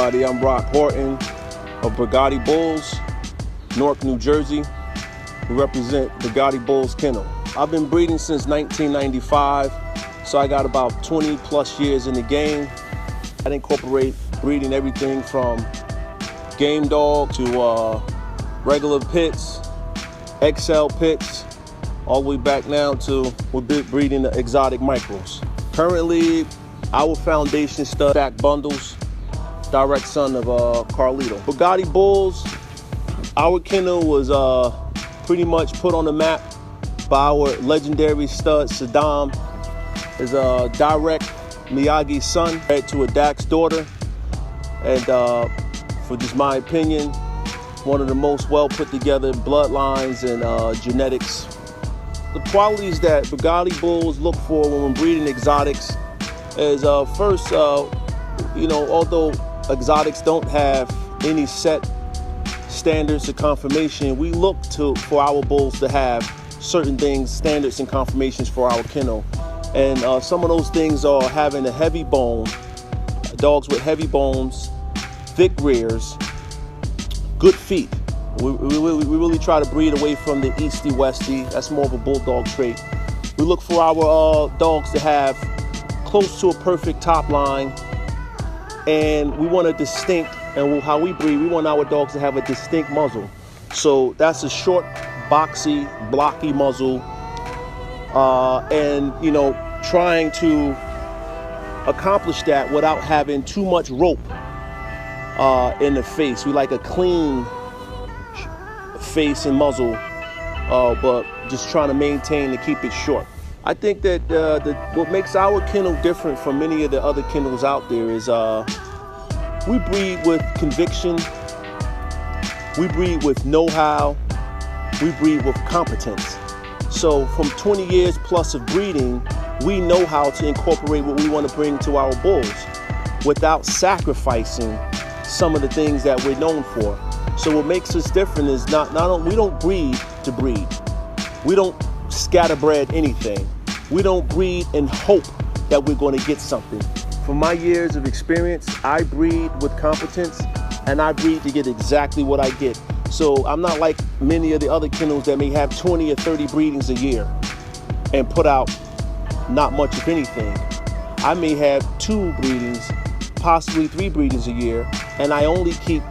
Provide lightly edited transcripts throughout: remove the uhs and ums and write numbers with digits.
everybody. I'm Rock Horton of BurgattiBulls, Newark, New Jersey. We represent BurgattiBulls Kennel. I've been breeding since 1995, so I got about 20 plus years in the game. I incorporate breeding everything from game dog to regular pits, XL pits, all the way back now to we're breeding the exotic micros. Currently, our foundation stud back bundles, direct son of Carlito. BurgattiBulls, our kennel was pretty much put on the map by our legendary stud Sadaam. Is a direct Miyagi's son, married to a Dak's daughter, and for just my opinion, one of the most well put together bloodlines and genetics. The qualities that BurgattiBulls look for when we're breeding exotics is first, although exotics don't have any set standards of conformation, we look for our bulls to have certain things, standards and conformations for our kennel. And some of those things are having a heavy bone, dogs with heavy bones, thick rears, good feet. We really try to breed away from the easty-westy. That's more of a bulldog trait. We look for our dogs to have close to a perfect top line, and we want a distinct, and how we breed, we want our dogs to have a distinct muzzle. So that's a short, boxy, blocky muzzle, and trying to accomplish that without having too much rope in the face. We like a clean face and muzzle, but just trying to maintain to keep it short. I think that what makes our kennel different from many of the other kennels out there is we breed with conviction, we breed with know-how, we breed with competence. So from 20 years plus of breeding, we know how to incorporate what we want to bring to our bulls without sacrificing some of the things that we're known for. So what makes us different is we don't breed to breed. We don't scatterbred anything. We don't breed and hope that we're going to get something. From my years of experience, I breed with competence, and I breed to get exactly what I get. So I'm not like many of the other kennels that may have 20 or 30 breedings a year and put out not much of anything. I may have 2 breedings, possibly 3 breedings a year, and I only keep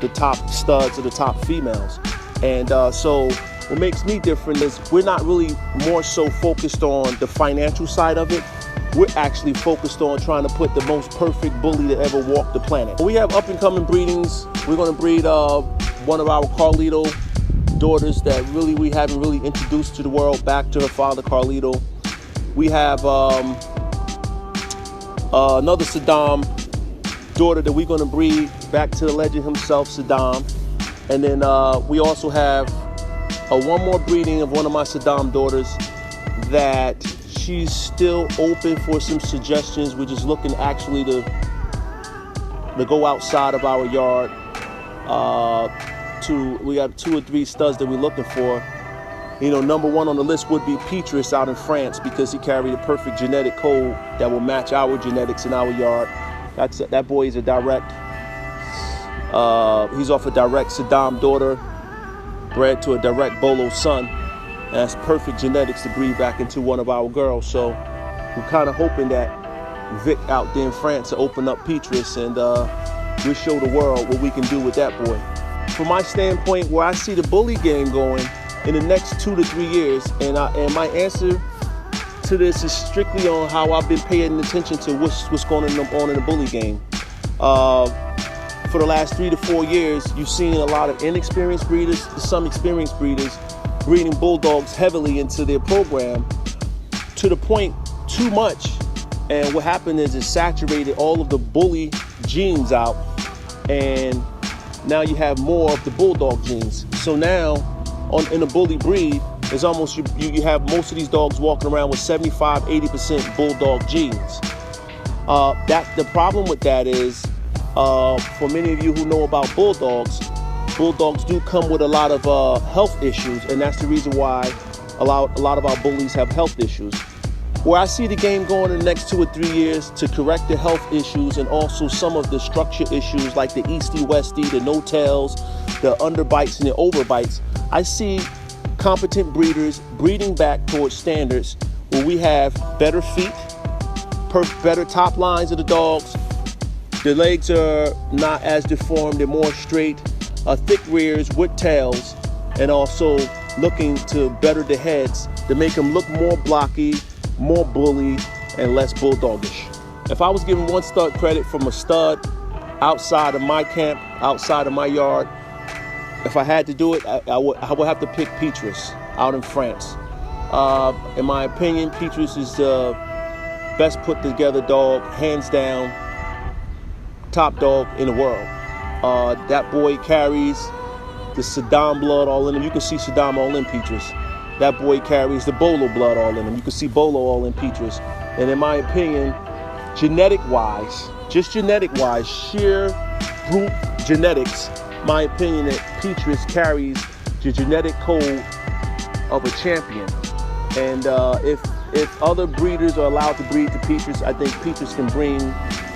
the top studs or the top females. And so what makes me different is we're not really more so focused on the financial side of it. We're actually focused on trying to put the most perfect bully to ever walk the planet. We have up and coming breedings. We're going to breed one of our Carlito daughters that we haven't really introduced to the world, back to her father Carlito. We have another Sadaam daughter that we're going to breed back to the legend himself, Sadaam. And then we also have one more breeding of one of my Sadaam daughters that she's still open for some suggestions. We're just looking actually to go outside of our yard. We have 2 or 3 studs that we're looking for. Number 1 on the list would be Pedigree out in France, because he carried a perfect genetic code that will match our genetics in our yard. That boy is a direct. He's off a direct Sadaam daughter, bred to a direct Bolo son, and that's perfect genetics to breed back into one of our girls. So we're kind of hoping that Vic out there in France will open up Petrus, and we'll show the world what we can do with that boy. From my standpoint, where I see the bully game going in the next 2 to 3 years, and my answer to this is strictly on how I've been paying attention to what's going on in the bully game. For the last 3 to 4 years, you've seen a lot of inexperienced breeders, some experienced breeders, breeding bulldogs heavily into their program to the point too much. And what happened is it saturated all of the bully genes out, and now you have more of the bulldog genes. So now in a bully breed, it's almost you have most of these dogs walking around with 75-80% bulldog genes. The problem with that is, for many of you who know about bulldogs do come with a lot of health issues, and that's the reason why a lot of our bullies have health issues. Where I see the game going in the next 2 or 3 years to correct the health issues and also some of the structure issues like the easty-westy, the no-tails, the underbites and the overbites, I see competent breeders breeding back towards standards where we have better feet, better top lines of the dogs. The legs are not as deformed, they're more straight, thick rears with tails, and also looking to better the heads to make them look more blocky, more bully, and less bulldogish. If I was given one stud credit from a stud outside of my camp, outside of my yard, if I had to do it, I would have to pick Petrus out in France. In my opinion, Petrus is the best put together dog, hands down, top dog in the world. That boy carries the Sadaam blood all in him. You can see Sadaam all in Petrus. That boy carries the Bolo blood all in him. You can see Bolo all in Petrus. And in my opinion, genetic-wise, just genetic-wise, sheer brute genetics, my opinion that Petrus carries the genetic code of a champion. And if other breeders are allowed to breed to Petrus, I think Petrus can bring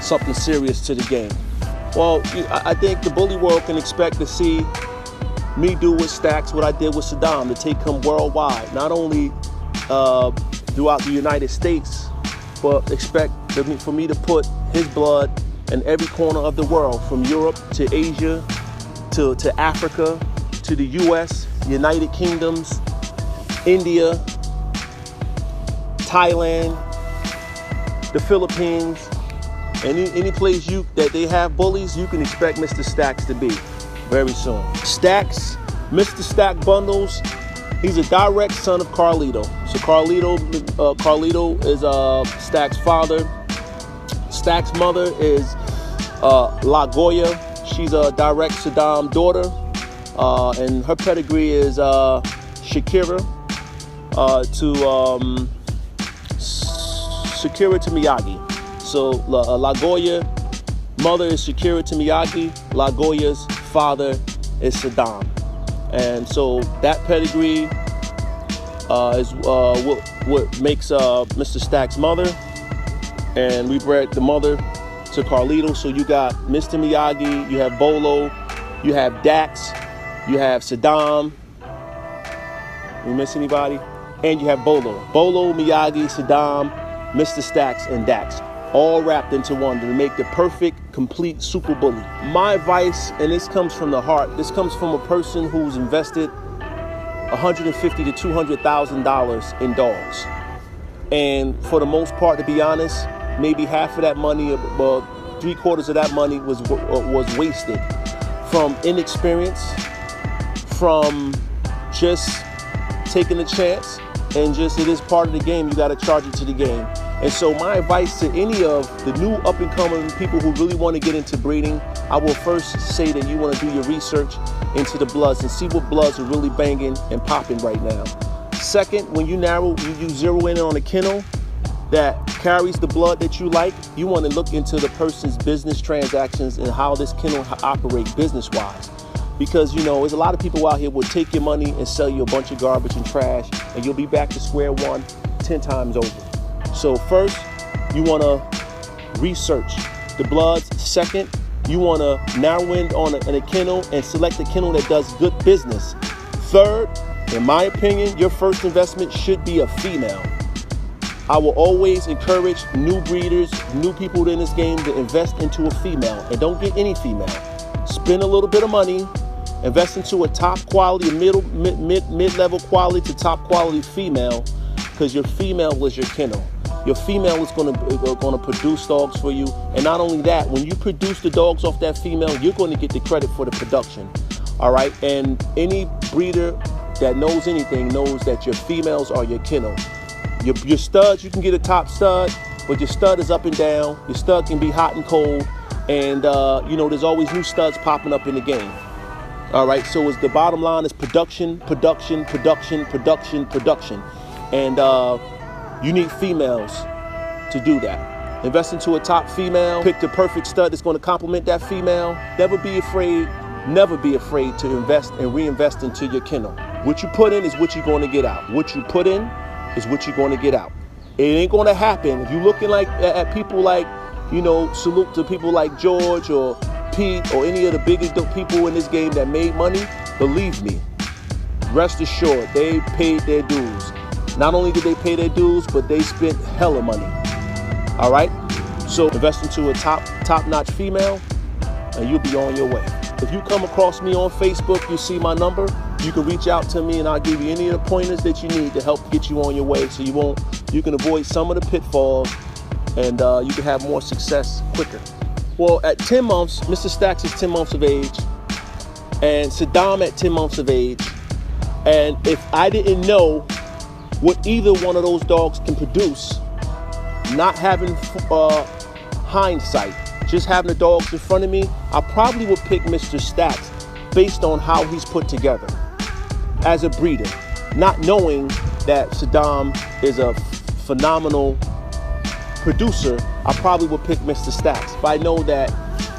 something serious to the game. Well, I think the bully world can expect to see me do with Stacks what I did with Sadaam, to take him worldwide, not only throughout the United States, but expect for me to put his blood in every corner of the world, from Europe to Asia to Africa to the US, United Kingdoms, India, Thailand, the Philippines, any place that they have bullies, you can expect Mr. Stacks to be very soon. Stacks, Mr. Stack Bundles, he's a direct son of Carlito. So Carlito is Stack's father. Stack's mother is La Goya. She's a direct Sadaam daughter. And her pedigree is Shakira to Miyagi. So La Goya mother is Shakira to Miyagi. La Goya's father is Sadaam. And so that pedigree is what makes Mr. Stack's mother. And we bred the mother to Carlito. So you got Mr. Miyagi, you have Bolo, you have Dax, you have Sadaam. We miss anybody? And you have Bolo. Bolo, Miyagi, Sadaam, Mr. Stacks, and Dax. All wrapped into one to make the perfect, complete super bully. My advice, and this comes from the heart, this comes from a person who's invested $150,000 to $200,000 in dogs. And for the most part, to be honest, maybe half of that money, well, 3/4 of that money was wasted from inexperience, from just taking a chance, and just it is part of the game. You got to charge it to the game. And so my advice to any of the new up-and-coming people who really want to get into breeding, I will first say that you want to do your research into the bloods and see what bloods are really banging and popping right now. Second, when you zero in on a kennel that carries the blood that you like, you want to look into the person's business transactions and how this kennel operates business-wise. Because, you know, there's a lot of people out here will take your money and sell you a bunch of garbage and trash, and you'll be back to square one 10 times over. So first, you want to research the bloods. Second, you want to narrow in on a kennel and select a kennel that does good business. Third, in my opinion, your first investment should be a female. I will always encourage new breeders, new people in this game to invest into a female. And don't get any female. Spend a little bit of money, invest into a top quality, mid-level quality to top quality female, because your female is your kennel. Your female is going to produce dogs for you. And not only that, when you produce the dogs off that female, you're going to get the credit for the production. All right. And any breeder that knows anything knows that your females are your kennel. Your studs, you can get a top stud, but your stud is up and down. Your stud can be hot and cold. And, you know, there's always new studs popping up in the game. All right. So the bottom line is production, production, production, production, production. And you need females to do that. Invest into a top female. Pick the perfect stud that's going to complement that female. Never be afraid to invest and reinvest into your kennel. What you put in is what you're going to get out. What you put in is what you're going to get out. It ain't gonna happen. If you're looking like at people like, salute to people like George or Pete or any of the biggest people in this game that made money, believe me, rest assured, they paid their dues. Not only did they pay their dues, but they spent hella money. All right? So invest into a top-notch female, and you'll be on your way. If you come across me on Facebook, you see my number, you can reach out to me and I'll give you any of the pointers that you need to help get you on your way so you can avoid some of the pitfalls and you can have more success quicker. Well, at 10 months, Mr. Stacks is 10 months of age and Sadaam at 10 months of age. And if I didn't know what either one of those dogs can produce, not having hindsight, just having the dogs in front of me, I probably would pick Mr. Stacks based on how he's put together as a breeder, not knowing that Sadaam is a phenomenal producer. I probably would pick Mr. Stacks. If I know that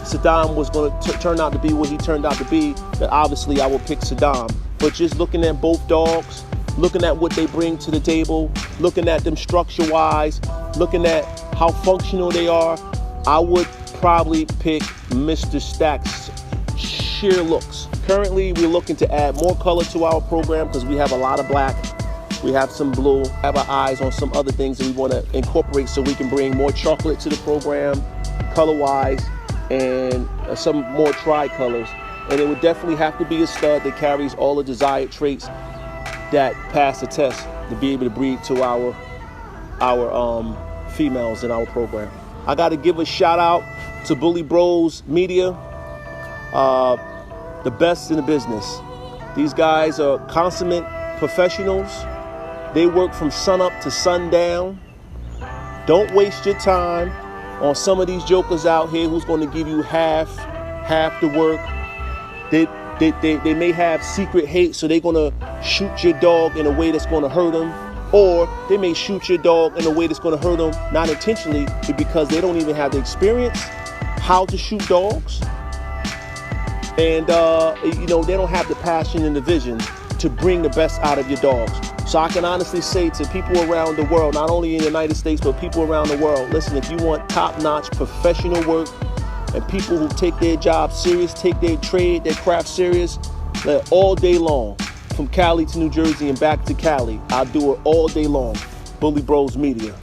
Sadaam was going to turn out to be what he turned out to be, then obviously I would pick Sadaam. But just looking at both dogs, looking at what they bring to the table, looking at them structure-wise, looking at how functional they are, I would probably pick Mr. Stacks' sheer looks. Currently, we're looking to add more color to our program because we have a lot of black, we have some blue, have our eyes on some other things that we want to incorporate so we can bring more chocolate to the program, color-wise, and some more tri-colors. And it would definitely have to be a stud that carries all the desired traits that pass the test to be able to breed to our females in our program. I got to give a shout out to BurgattiBulls Media, the best in the business. These guys are consummate professionals. They work from sun up to sundown. Don't waste your time on some of these jokers out here who's going to give you half the work. They may have secret hate, so they're going to shoot your dog in a way that's going to hurt them. Or they may shoot your dog in a way that's going to hurt them, not intentionally, but because they don't even have the experience how to shoot dogs. And, they don't have the passion and the vision to bring the best out of your dogs. So I can honestly say to people around the world, not only in the United States, but people around the world, listen, if you want top-notch professional work and people who take their job serious, take their trade, their craft serious, all day long, from Cali to New Jersey and back to Cali, I'll do it all day long. BurgattiBulls Media.